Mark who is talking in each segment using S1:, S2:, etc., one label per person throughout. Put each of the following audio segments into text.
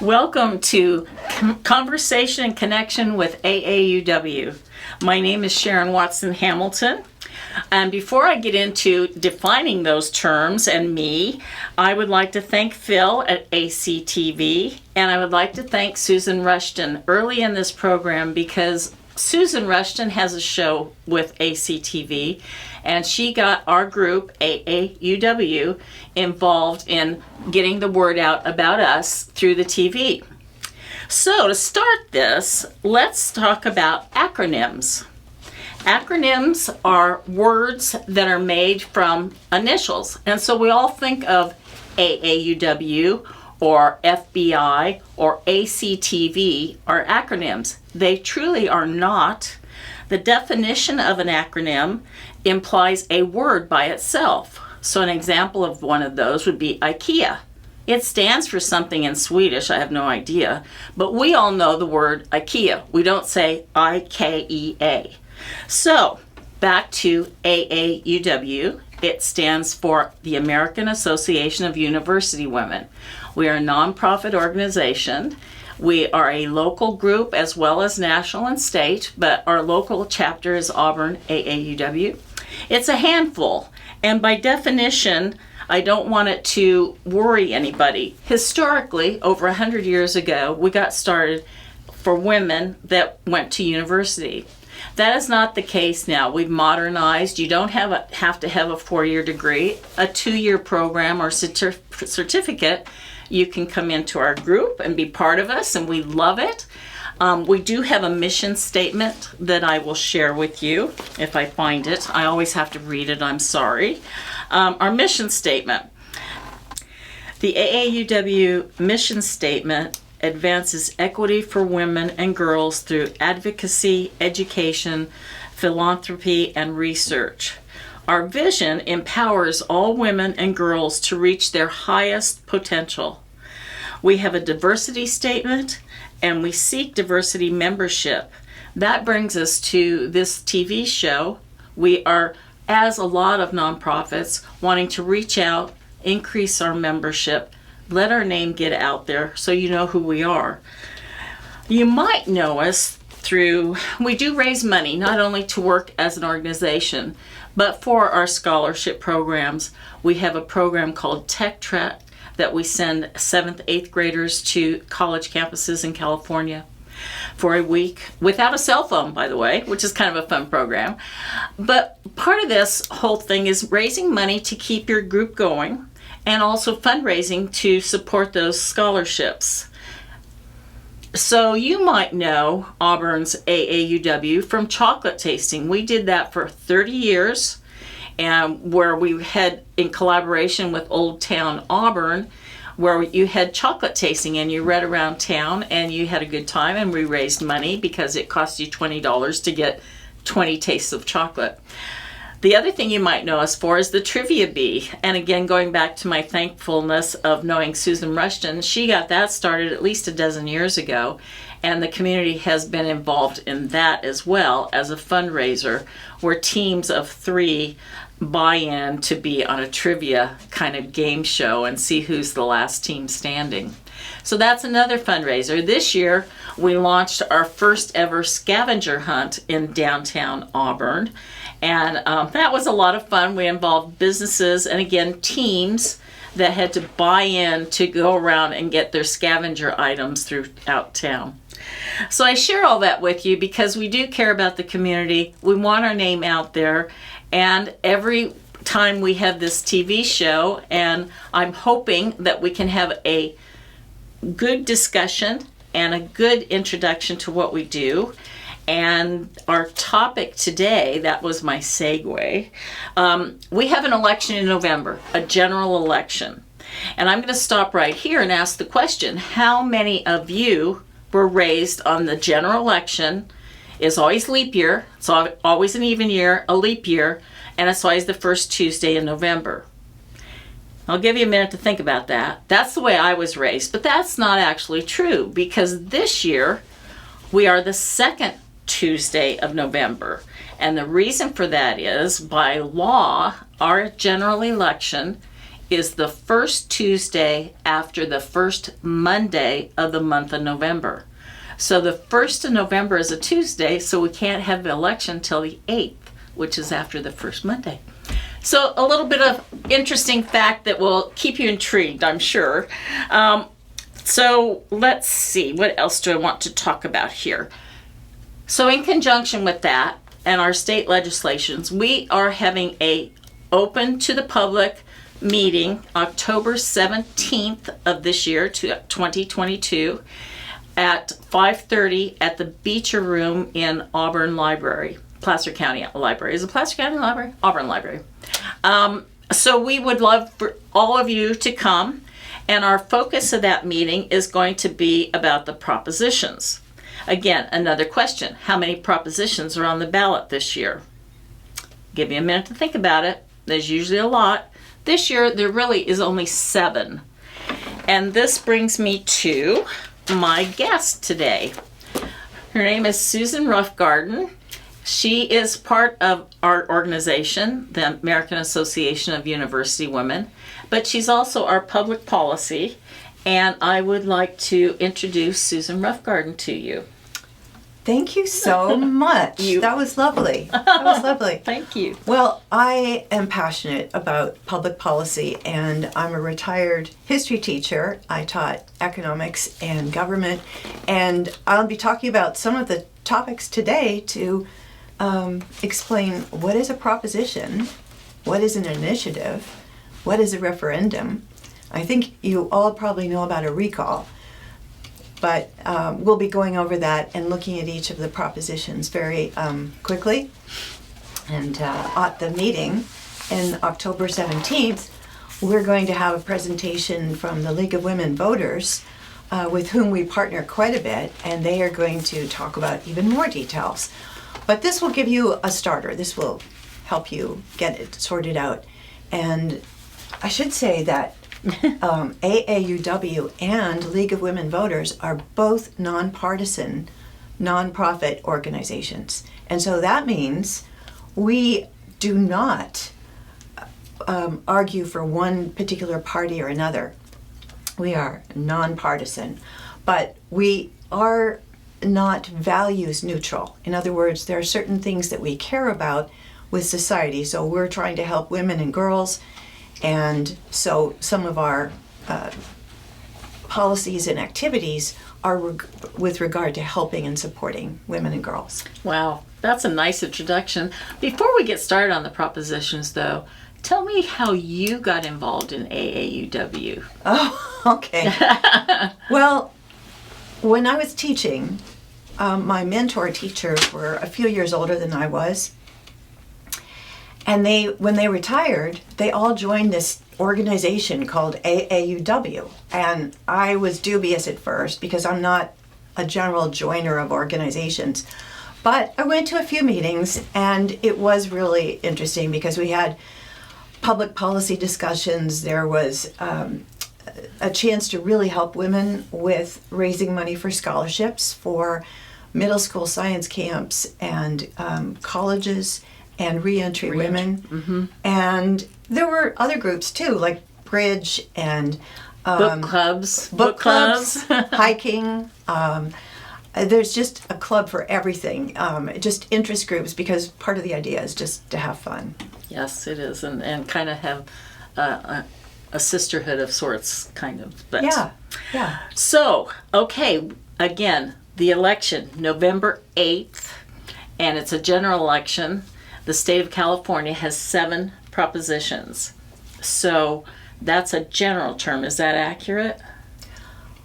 S1: Welcome to Conversation and Connection with AAUW. My name is Sharon Watson-Hamilton. And before I get into defining those terms and me, I would like to thank Phil at ACTV, and I would like to thank Susan Rushton early in this program because Susan Rushton has a show with ACTV, and she got our group, AAUW, involved in getting the word out about us through the TV. So to start this, let's talk about acronyms. Acronyms are words that are made from initials, and so we all think of AAUW or FBI or ACTV are acronyms. They truly are not. The definition of an acronym implies a word by itself. So an example of one of those would be IKEA. It stands for something in Swedish, I have no idea, but we all know the word IKEA. We don't say IKEA. So back to AAUW. It stands for the American Association of University Women. We are a nonprofit organization. We are a local group as well as national and state, but our local chapter is Auburn AAUW. It's a handful, and by definition, I don't want it to worry anybody. Historically, over 100 years ago, we got started for women that went to university. That is not the case now. We've modernized. You don't have to have a 4-year degree, a 2-year program or certificate. You can come into our group and be part of us, and we love it. We do have a mission statement that I will share with you if I find it. I always have to read it, I'm sorry. Our mission statement. The AAUW mission statement advances equity for women and girls through advocacy, education, philanthropy, and research. Our vision empowers all women and girls to reach their highest potential. We have a diversity statement, and we seek diversity membership. That brings us to this TV show. We are, as a lot of nonprofits, wanting to reach out, increase our membership, let our name get out there so you know who we are. You might know us through, we do raise money, not only to work as an organization, but for our scholarship programs. We have a program called Tech Track that we send 7th, 8th graders to college campuses in California for a week, without a cell phone, by the way, which is kind of a fun program. But part of this whole thing is raising money to keep your group going, and also fundraising to support those scholarships. So you might know Auburn's AAUW from chocolate tasting. We did that for 30 years, and where we had, in collaboration with Old Town Auburn, where you had chocolate tasting and you read around town and you had a good time, and we raised money because it cost you $20 to get 20 tastes of chocolate. The other thing you might know us for is the Trivia Bee. And again, going back to my thankfulness of knowing Susan Rushton, she got that started at least a dozen years ago. And the community has been involved in that as well as a fundraiser where teams of 3 buy in to be on a trivia kind of game show and see who's the last team standing. So that's another fundraiser. This year, we launched our first ever scavenger hunt in downtown Auburn. And that was a lot of fun. We involved businesses and, again, teams that had to buy in to go around and get their scavenger items throughout town. So I share all that with you because we do care about the community. We want our name out there. And every time we have this TV show, and I'm hoping that we can have a good discussion and a good introduction to what we do. And our topic today, that was my segue, we have an election in November, a general election. And I'm going to stop right here and ask the question, how many of you were raised on the general election? It's always leap year, it's always an even year, a leap year, and it's always the first Tuesday in November. I'll give you a minute to think about that. That's the way I was raised, but that's not actually true because this year we are the second Tuesday of November. And the reason for that is, by law, our general election is the first Tuesday after the first Monday of the month of November. So the 1st of November is a Tuesday, so we can't have the election till the 8th, which is after the first Monday. So a little bit of interesting fact that will keep you intrigued, I'm sure. So let's see, what else do I want to talk about here? So in conjunction with that and our state legislations, we are having a open to the public meeting October 17th of this year, 2022, at 5:30 at the Beecher Room in Auburn Library. Placer County Library. Is it Placer County Library? Auburn Library. So we would love for all of you to come, and our focus of that meeting is going to be about the propositions. Again, another question. How many propositions are on the ballot this year? Give you a minute to think about it. There's usually a lot. This year, there really is only 7. And this brings me to my guest today. Her name is Susan Roughgarden. She is part of our organization, the American Association of University Women, but she's also our public policy, and I would like to introduce Susan Roughgarden to you.
S2: Thank you so much. That was lovely. That was lovely.
S1: Thank you.
S2: Well, I am passionate about public policy, and I'm a retired history teacher. I taught economics and government, and I'll be talking about some of the topics today to explain what is a proposition, what is an initiative, what is a referendum. I think you all probably know about a recall, but we'll be going over that and looking at each of the propositions very quickly. And at the meeting in October 17th, we're going to have a presentation from the League of Women Voters with whom we partner quite a bit, and they are going to talk about even more details. But this will give you a starter. This will help you get it sorted out. And I should say that AAUW and League of Women Voters are both nonpartisan, nonprofit organizations. And so that means we do not argue for one particular party or another. We are nonpartisan, but we are not values neutral. In other words, there are certain things that we care about with society. So we're trying to help women and girls, and so some of our policies and activities are with regard to helping and supporting women and girls.
S1: Wow, that's a nice introduction. Before we get started on the propositions, though, tell me how you got involved in AAUW.
S2: Oh, okay. Well, when I was teaching, my mentor teachers were a few years older than I was. And when they retired, they all joined this organization called AAUW. And I was dubious at first because I'm not a general joiner of organizations. But I went to a few meetings, and it was really interesting because we had public policy discussions. There was a chance to really help women with raising money for scholarships for middle school science camps and colleges and reentry women. Mm-hmm. And there were other groups too, like bridge and
S1: book clubs,
S2: hiking. There's just a club for everything, just interest groups, because part of the idea is just to have fun.
S1: Yes, it is, and kind of have a sisterhood of sorts, kind of. But
S2: yeah.
S1: So, okay, again, the election, November 8th, and it's a general election. The state of California has 7 propositions. So that's a general term. Is that accurate?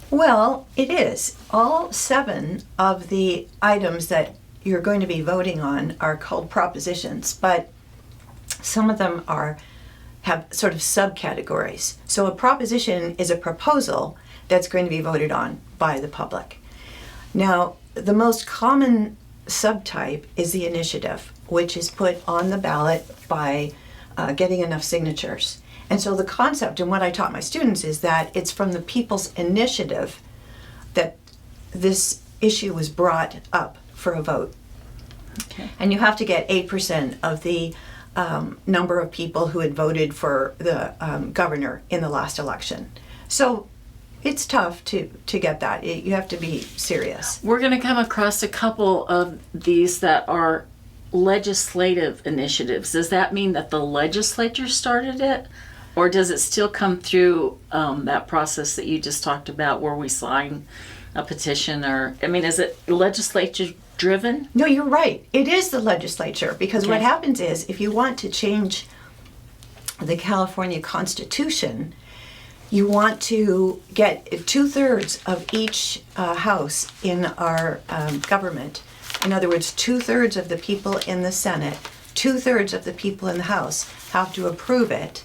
S2: Well, it is. All 7 of the items that you're going to be voting on are called propositions, but some of them have sort of subcategories. So a proposition is a proposal that's going to be voted on by the public. Now, the most common subtype is the initiative, which is put on the ballot by getting enough signatures. And so the concept, and what I taught my students, is that it's from the people's initiative that this issue was brought up for a vote. Okay. And you have to get 8% of the number of people who had voted for the governor in the last election. So it's tough to get that. You have to be serious.
S1: We're going to come across a couple of these that are legislative initiatives. Does that mean that the legislature started it? Or does it still come through that process that you just talked about where we sign a petition? Or, I mean, is it legislature driven?
S2: No, you're right. It is the legislature, because
S1: Okay.
S2: what happens is if you want to change the California Constitution, you want to get 2/3 of each house in our government. In other words, 2/3 of the people in the Senate, 2/3 of the people in the House have to approve it,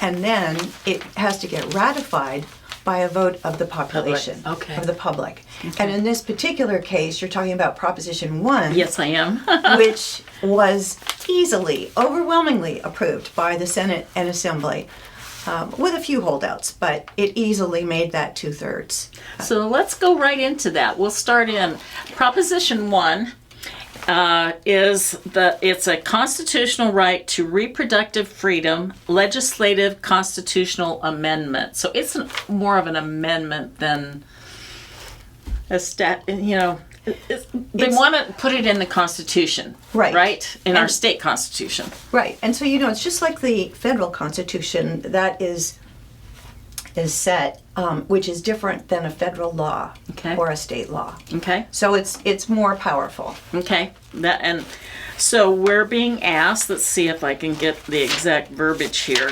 S2: and then it has to get ratified by a vote of the population,
S1: Okay.
S2: of the public. And in this particular case, you're talking about Proposition 1.
S1: Yes, I am.
S2: Which was easily, overwhelmingly approved by the Senate and Assembly, with a few holdouts, but it easily made that 2/3.
S1: So let's go right into that. We'll start in Proposition 1. It's a constitutional right to reproductive freedom, legislative constitutional amendment. So it's more of an amendment than a they want to put it in the Constitution,
S2: Right.
S1: Right, in our
S2: And-
S1: state Constitution.
S2: Right, and so it's just like the federal Constitution that is set, which is different than a federal law
S1: Okay.
S2: or a state law.
S1: Okay.
S2: So it's more powerful.
S1: Okay, so we're being asked, let's see if I can get the exact verbiage here.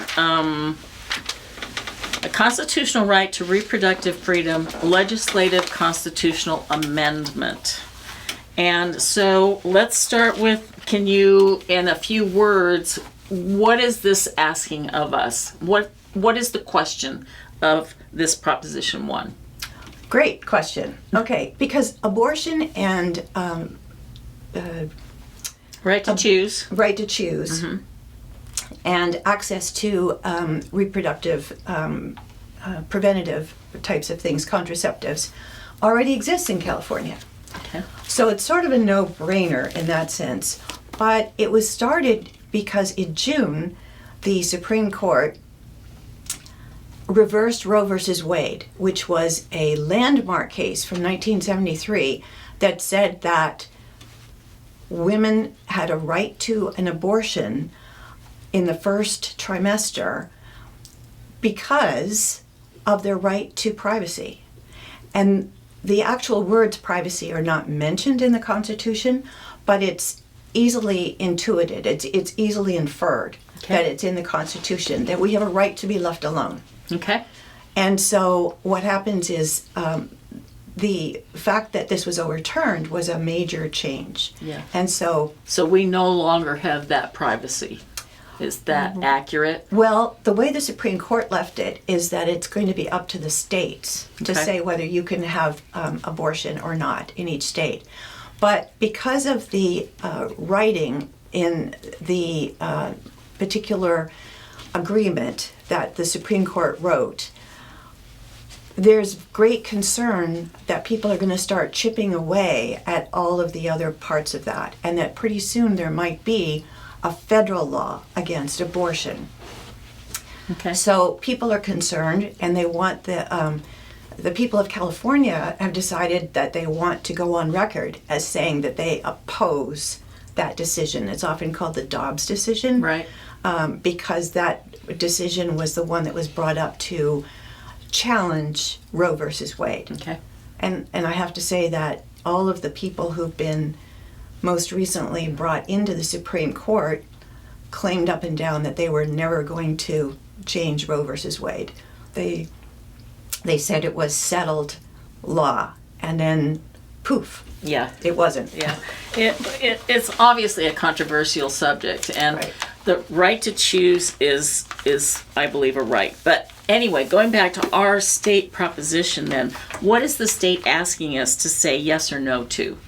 S1: A constitutional right to reproductive freedom, legislative constitutional amendment. And so let's start with, can you, in a few words, what is this asking of us? What is the question of this Proposition 1?
S2: Great question. Okay, because abortion and
S1: Right to choose.
S2: right to choose and access to reproductive preventative types of things, contraceptives, already exists in California.
S1: Okay.
S2: So it's sort of a no-brainer in that sense. But it was started because in June, the Supreme Court reversed Roe versus Wade, which was a landmark case from 1973 that said that women had a right to an abortion in the first trimester because of their right to privacy. And the actual words privacy are not mentioned in the Constitution, but it's easily intuited, it's easily inferred that it's in the Constitution, that we have a right to be left alone.
S1: Okay.
S2: And so what happens is the fact that this was overturned was a major change.
S1: Yeah.
S2: And so,
S1: we no longer have that privacy. Is that accurate?
S2: well, the way the Supreme Court left it is that it's going to be up to the states to
S1: Okay.
S2: say whether you can have abortion or not in each state. But because of the writing in the particular agreement that the Supreme Court wrote, there's great concern that people are going to start chipping away at all of the other parts of that, and that pretty soon there might be a federal law against abortion.
S1: Okay.
S2: So people are concerned, and they want the people of California have decided that they want to go on record as saying that they oppose that decision. It's often called the Dobbs decision,
S1: Right.
S2: because that decision was the one that was brought up to challenge Roe versus Wade.
S1: Okay.
S2: And I have to say that all of the people who've been most recently brought into the Supreme Court claimed up and down that they were never going to change Roe versus Wade. They said it was settled law, and then poof,
S1: Yeah.
S2: it wasn't.
S1: Yeah. It's obviously a controversial subject, and
S2: Right.
S1: the right to choose is I believe a right. But anyway, going back to our state proposition then, what is the state asking us to say yes or no to?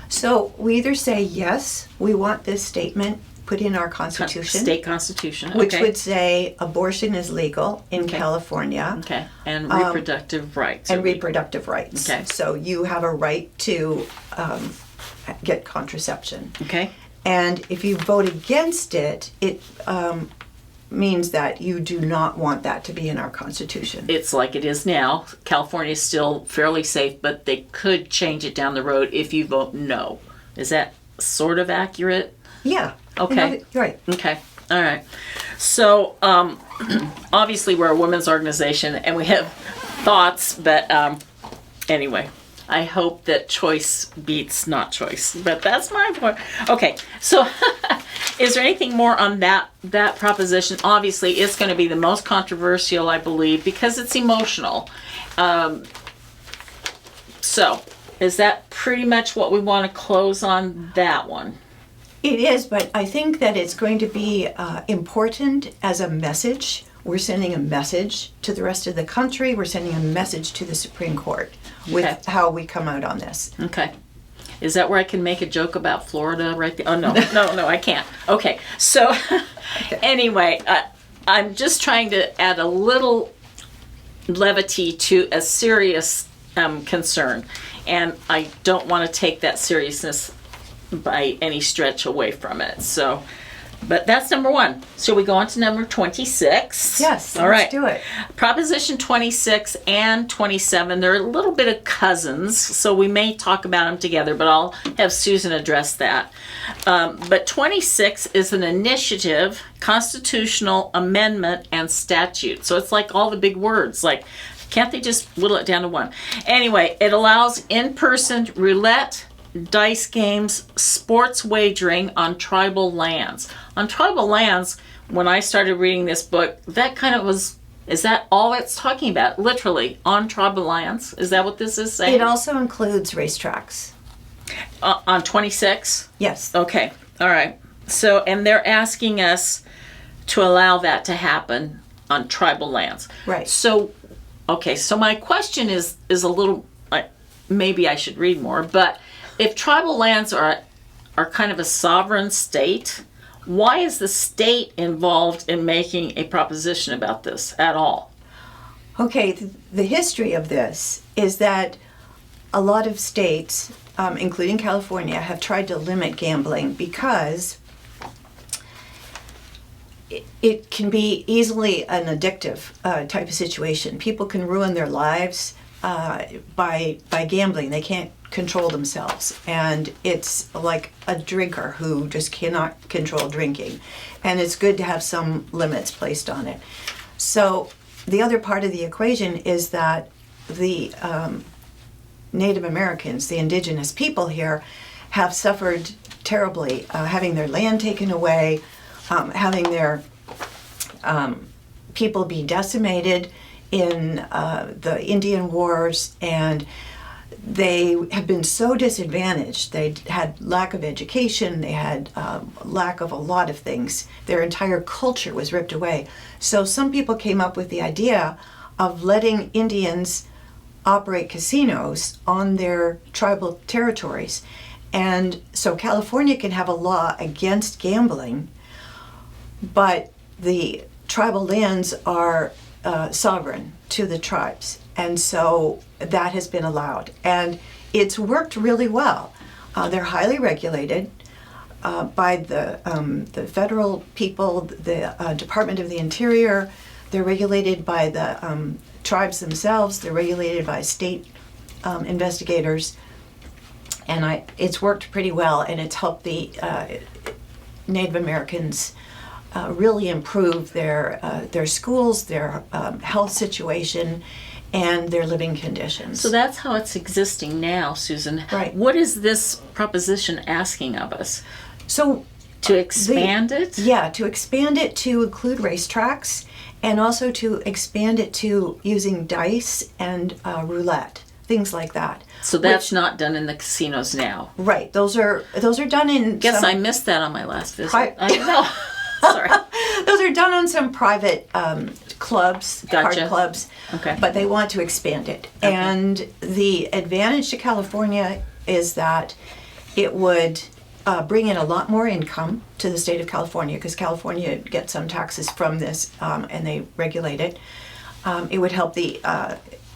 S2: So we either say yes, we want this statement put in our Constitution,
S1: State constitution.
S2: which
S1: Okay.
S2: would say abortion is legal in
S1: Okay.
S2: California.
S1: Okay. And reproductive rights.
S2: And reproductive rights.
S1: Okay.
S2: So you have a right to get contraception.
S1: Okay.
S2: And if you vote against it, it means that you do not want that to be in our Constitution.
S1: It's like it is now. California is still fairly safe, but they could change it down the road if you vote no. Is that sort of accurate?
S2: Yeah.
S1: Okay.
S2: You're right.
S1: Okay. All right. So, obviously, we're a women's organization and we have thoughts, but anyway, I hope that choice beats not choice. But that's my point. Okay. So, is there anything more on that proposition? Obviously, it's going to be the most controversial, I believe, because it's emotional. So, is that pretty much what we want to close on that one?
S2: It is, but I think that it's going to be important as a message. We're sending a message to the rest of the country. We're sending a message to the Supreme Court with how we come out on this.
S1: Okay. Is that where I can make a joke about Florida right there? Oh, no, no, I can't. Okay. So, anyway, I'm just trying to add a little levity to a serious concern. And I don't want to take that seriousness by any stretch away from it. So, but that's number one. Shall we go on to number 26?
S2: Yes,
S1: all right.
S2: Let's do it.
S1: Proposition 26 and 27, they're a little bit of cousins, so we may talk about them together, but I'll have Susan address that. But 26 is an initiative, constitutional amendment, and statute. So it's like all the big words, like, can't they just whittle it down to one? Anyway, it allows in-person roulette, dice games, sports wagering on tribal lands. On tribal lands, when I started reading this book, that kind of was, is that all it's talking about? Literally, on tribal lands? Is that what this is saying?
S2: It also includes racetracks.
S1: On 26?
S2: Yes.
S1: Okay, all right. So, and they're asking us to allow that to happen on tribal lands.
S2: Right.
S1: So, okay, so my question is a little, maybe I should read more, but if tribal lands are kind of a sovereign state, why is the state involved in making a proposition about this at all?
S2: Okay, the history of this is that a lot of states, including California, have tried to limit gambling because it can be easily an addictive type of situation. People can ruin their lives by gambling. They can't control themselves, and it's like a drinker who just cannot control drinking, and it's good to have some limits placed on it. So the other part of the equation is that the Native Americans, the indigenous people here, have suffered terribly, having their land taken away, having their people be decimated in the Indian Wars, and they have been so disadvantaged. They had lack of education, they had lack of a lot of things. Their entire culture was ripped away. So some people came up with the idea of letting Indians operate casinos on their tribal territories. And so California can have a law against gambling, but the tribal lands are sovereign to the tribes. And so that has been allowed. And it's worked really well. They're highly regulated by the federal people, the Department of the Interior. They're regulated by the tribes themselves. They're regulated by state investigators. And it's worked pretty well, and it's helped the Native Americans really improve their schools, their health situation, and their living conditions.
S1: So that's how it's existing now, Susan.
S2: Right.
S1: What is this proposition asking of us?
S2: So
S1: to expand it?
S2: Yeah, to expand it to include racetracks, and also to expand it to using dice and roulette, things like that.
S1: So that's not done in the casinos now.
S2: Right. Those are done in.
S1: Guess I missed that on my last visit. I know. Sorry.
S2: Those are done on some private clubs,
S1: Gotcha.
S2: card clubs.
S1: Okay.
S2: But they want to expand it.
S1: Okay.
S2: And the advantage to California is that it would bring in a lot more income to the state of California, because California gets some taxes from this, and they regulate it. It would help the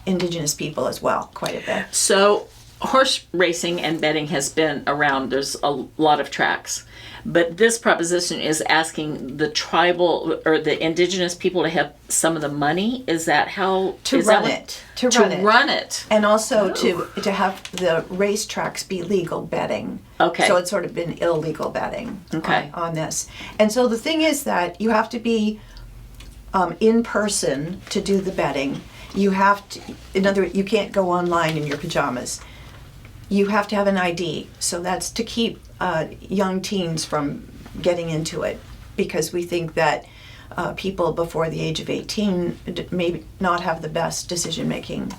S2: indigenous people as well quite a bit.
S1: So horse racing and betting has been around. There's a lot of tracks. But this proposition is asking the tribal or the indigenous people to have some of the money. Is that how
S2: To run it. To run it. And also to have the racetracks be legal betting.
S1: Okay.
S2: So it's sort of been illegal betting
S1: Okay.
S2: on this. And so the thing is that you have to be in person to do the betting. You have to, in other words, you can't go online in your pajamas. You have to have an ID. So that's to keep young teens from getting into it, because we think that people before the age of 18 may not have the best decision-making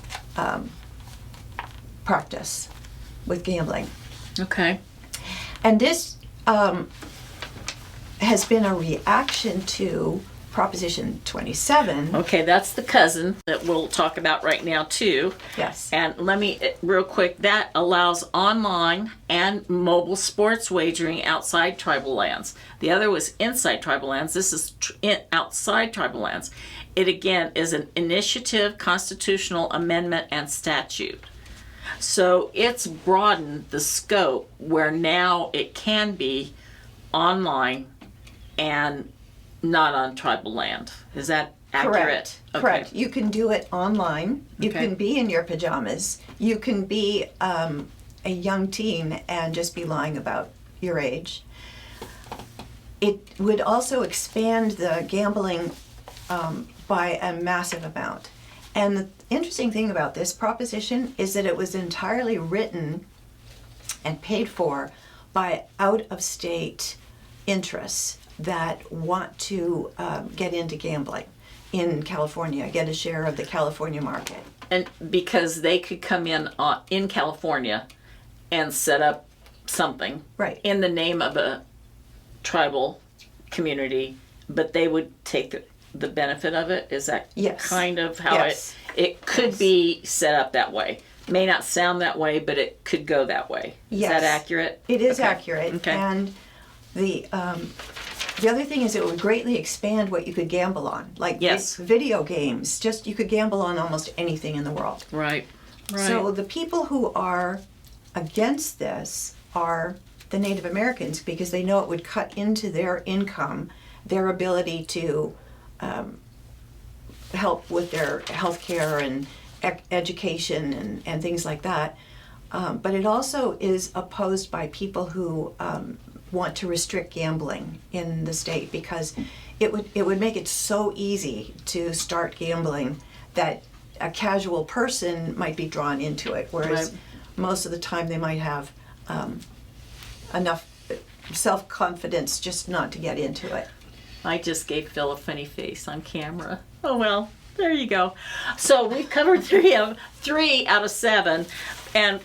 S2: practice with gambling.
S1: Okay.
S2: And this has been a reaction to Proposition 27.
S1: Okay, that's the cousin that we'll talk about right now too.
S2: Yes.
S1: And let me, real quick, that allows online and mobile sports wagering outside tribal lands. The other was inside tribal lands. This is outside tribal lands. It again is an initiative, constitutional amendment, and statute. So it's broadened the scope where now it can be online and not on tribal land. Is that accurate?
S2: Correct.
S1: Okay.
S2: Correct. You can do it online. You
S1: Okay.
S2: can be in your pajamas. You can be a young teen and just be lying about your age. It would also expand the gambling by a massive amount. And the interesting thing about this proposition is that it was entirely written and paid for by out-of-state interests that want to get into gambling in California, get a share of the California market.
S1: And because they could come in California and set up something
S2: Right.
S1: in the name of a tribal community, but they would take the benefit of it. Is that
S2: Yes.
S1: kind of how
S2: Yes.
S1: it could
S2: Yes.
S1: be set up that way? May not sound that way, but it could go that way.
S2: Yes.
S1: Is that accurate?
S2: It is
S1: Okay.
S2: accurate.
S1: Okay.
S2: And the other thing is it would greatly expand what you could gamble on. Like
S1: Yes.
S2: video games, just you could gamble on almost anything in the world.
S1: Right. Right.
S2: So the people who are against this are the Native Americans, because they know it would cut into their income, their ability to help with their health care and education and things like that. But it also is opposed by people who want to restrict gambling in the state, because it would make it so easy to start gambling that a casual person might be drawn into it, whereas
S1: Right.
S2: most of the time they might have enough self-confidence just not to get into it.
S1: I just gave Phil a funny face on camera. Oh well, there you go. So we've covered three out of 7, and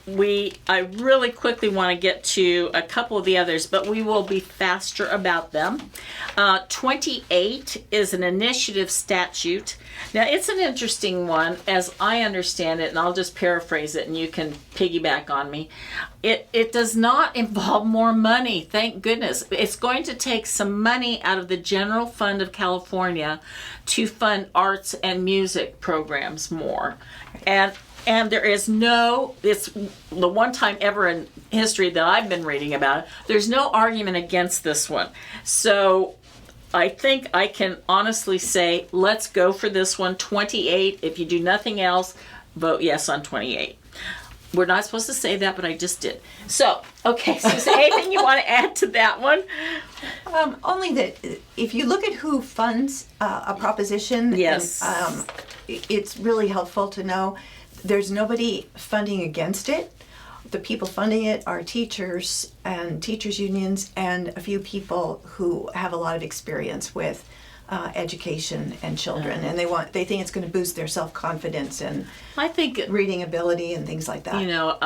S1: I really quickly want to get to a couple of the others, but we will be faster about them. 28 is an initiative statute. Now it's an interesting one, as I understand it, and I'll just paraphrase it, and you can piggyback on me. It does not involve more money, thank goodness. It's going to take some money out of the general fund of California to fund arts and music programs more. And there is it's the one time ever in history that I've been reading about it, there's no argument against this one. So I think I can honestly say, let's go for this one, 28. If you do nothing else, vote yes on 28. We're not supposed to say that, but I just did. So, okay, so is there anything you want to add to that one?
S2: Only that if you look at who funds a proposition,
S1: Yes.
S2: and, it's really helpful to know there's nobody funding against it. The people funding it are teachers and teachers unions and a few people who have a lot of experience with education and children, and they think it's going to boost their self-confidence and
S1: I think
S2: reading ability and things like that.
S1: you know,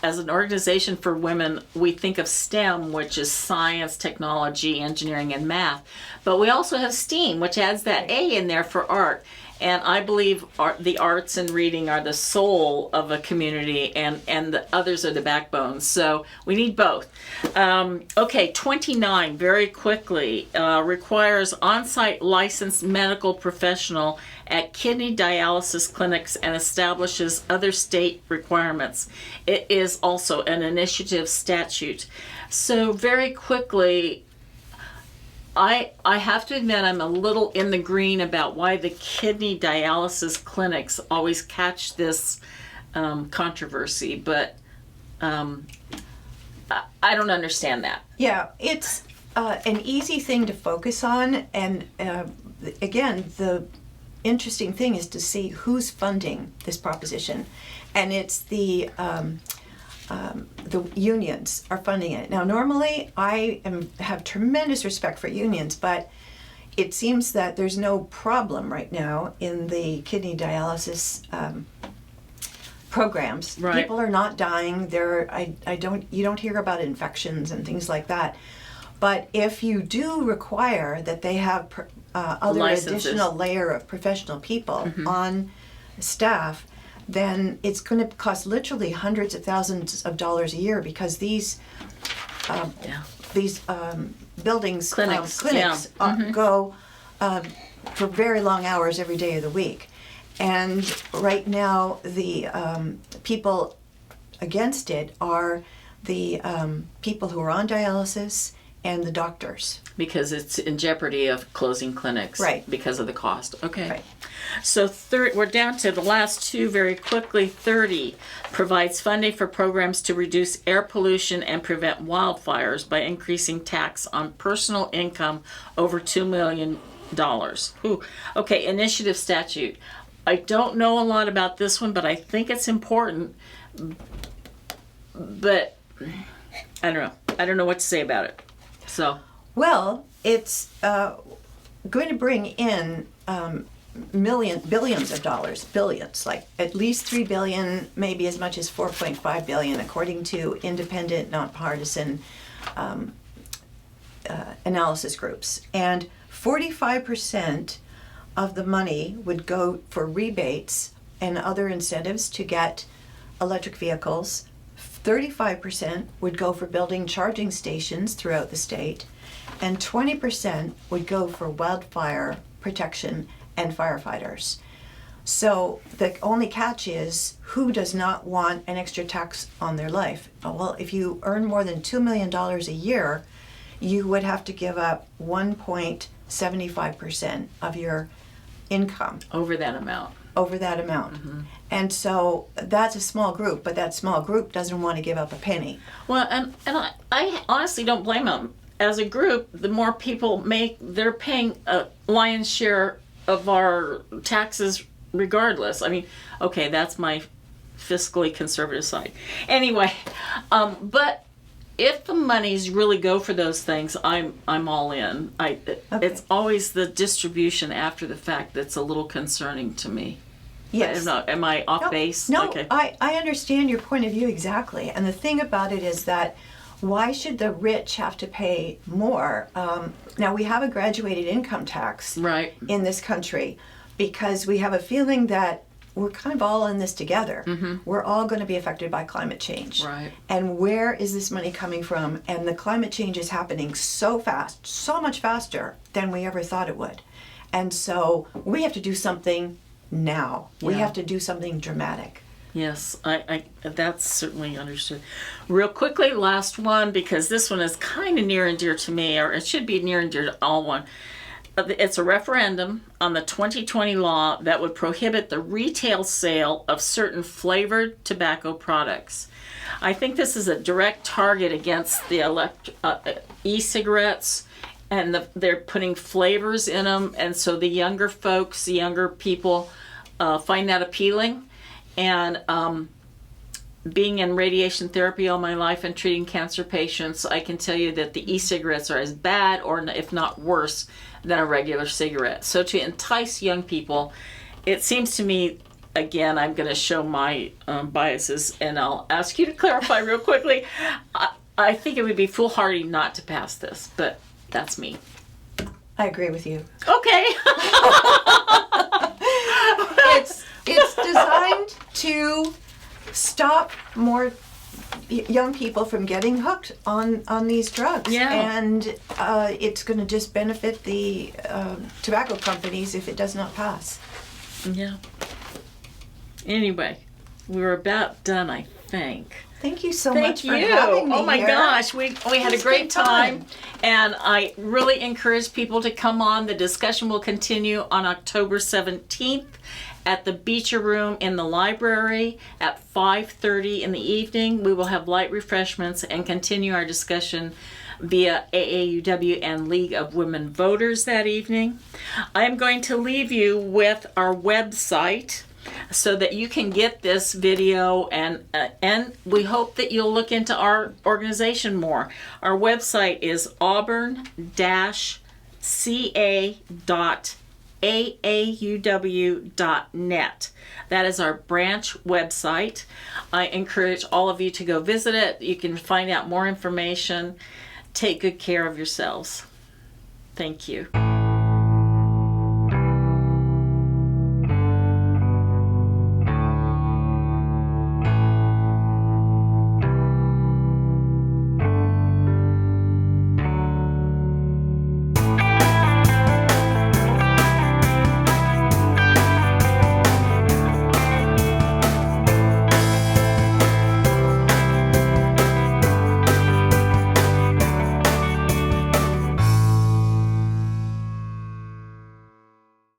S1: as an organization for women, we think of STEM, which is science, technology, engineering, and math. But we also have STEAM, which adds that A in there for art. And I believe the arts and reading are the soul of a community, and the others are the backbone. So we need both. Okay, 29, very quickly, requires on-site licensed medical professional at kidney dialysis clinics and establishes other state requirements. It is also an initiative statute. So very quickly, I have to admit I'm a little in the green about why the kidney dialysis clinics always catch this controversy, but I don't understand that.
S2: Yeah, it's an easy thing to focus on, and again, the interesting thing is to see who's funding this proposition, and it's the unions are funding it. Now, normally I have tremendous respect for unions, but it seems that there's no problem right now in the kidney dialysis programs.
S1: Right.
S2: People are not dying. You don't hear about infections and things like that. But if you do require that they have other
S1: Licenses.
S2: additional layer of professional people on staff, then it's going to cost literally hundreds of thousands of dollars a year, because these buildings,
S1: Clinics,
S2: go for very long hours every day of the week. And right now, the people against it are the people who are on dialysis and the doctors.
S1: Because it's in jeopardy of closing clinics.
S2: Right.
S1: Because of the cost. Okay.
S2: Right.
S1: So we're down to the last two very quickly. 30 provides funding for programs to reduce air pollution and prevent wildfires by increasing tax on personal income over $2 million. Ooh. Okay, initiative statute. I don't know a lot about this one, but I think it's important. But I don't know. I don't know what to say about it. So.
S2: Well, it's going to bring in billions of dollars, billions, like at least $3 billion, maybe as much as $4.5 billion, according to independent, nonpartisan analysis groups. And 45% of the money would go for rebates and other incentives to get electric vehicles. 35% would go for building charging stations throughout the state, and 20% would go for wildfire protection and firefighters. So the only catch is, who does not want an extra tax on their life? Well, if you earn more than $2 million a year, you would have to give up 1.75% of your income.
S1: Over that amount.
S2: And so that's a small group, but that small group doesn't want to give up a penny.
S1: Well, and I honestly don't blame them. As a group, the more people make, they're paying a lion's share of our taxes regardless. I mean, okay, that's my fiscally conservative side. Anyway, but if the monies really go for those things, I'm all in. It's always the distribution after the fact that's a little concerning to me.
S2: Yes.
S1: Am I off base?
S2: No,
S1: Okay.
S2: I understand your point of view exactly. And the thing about it is that, why should the rich have to pay more? Now, we have a graduated income tax
S1: Right.
S2: in this country, because we have a feeling that we're kind of all in this together. We're all going to be affected by climate change.
S1: Right.
S2: And where is this money coming from? And the climate change is happening so fast, so much faster than we ever thought it would. And so we have to do something now. We
S1: Yeah.
S2: have to do something dramatic.
S1: Yes, I that's certainly understood. Real quickly, last one, because this one is kind of near and dear to me, or it should be near and dear to all one. It's a referendum on the 2020 law that would prohibit the retail sale of certain flavored tobacco products. I think this is a direct target against the e-cigarettes, and they're putting flavors in them, and so the younger folks, the younger people find that appealing. And being in radiation therapy all my life and treating cancer patients, I can tell you that the e-cigarettes are as bad, or if not worse, than a regular cigarette. So to entice young people, it seems to me, again, I'm going to show my biases, and I'll ask you to clarify real quickly. I think it would be foolhardy not to pass this, but that's me.
S2: I agree with you.
S1: Okay.
S2: It's designed to stop more young people from getting hooked on these drugs.
S1: Yeah.
S2: And it's going to just benefit the tobacco companies if it does not pass.
S1: Yeah. Anyway, we're about done, I think.
S2: Thank you so
S1: Thank
S2: much for
S1: you.
S2: having me
S1: Oh my
S2: here.
S1: gosh, we had a
S2: It's
S1: great
S2: been fun.
S1: time, and I really encourage people to come on. The discussion will continue on October 17th at the Beecher Room in the library at 5:30 in the evening. We will have light refreshments and continue our discussion via AAUW and League of Women Voters that evening. I am going to leave you with our website so that you can get this video, and we hope that you'll look into our organization more. Our website is auburn-ca.aauw.net. That is our branch website. I encourage all of you to go visit it. You can find out more information. Take good care of yourselves. Thank you.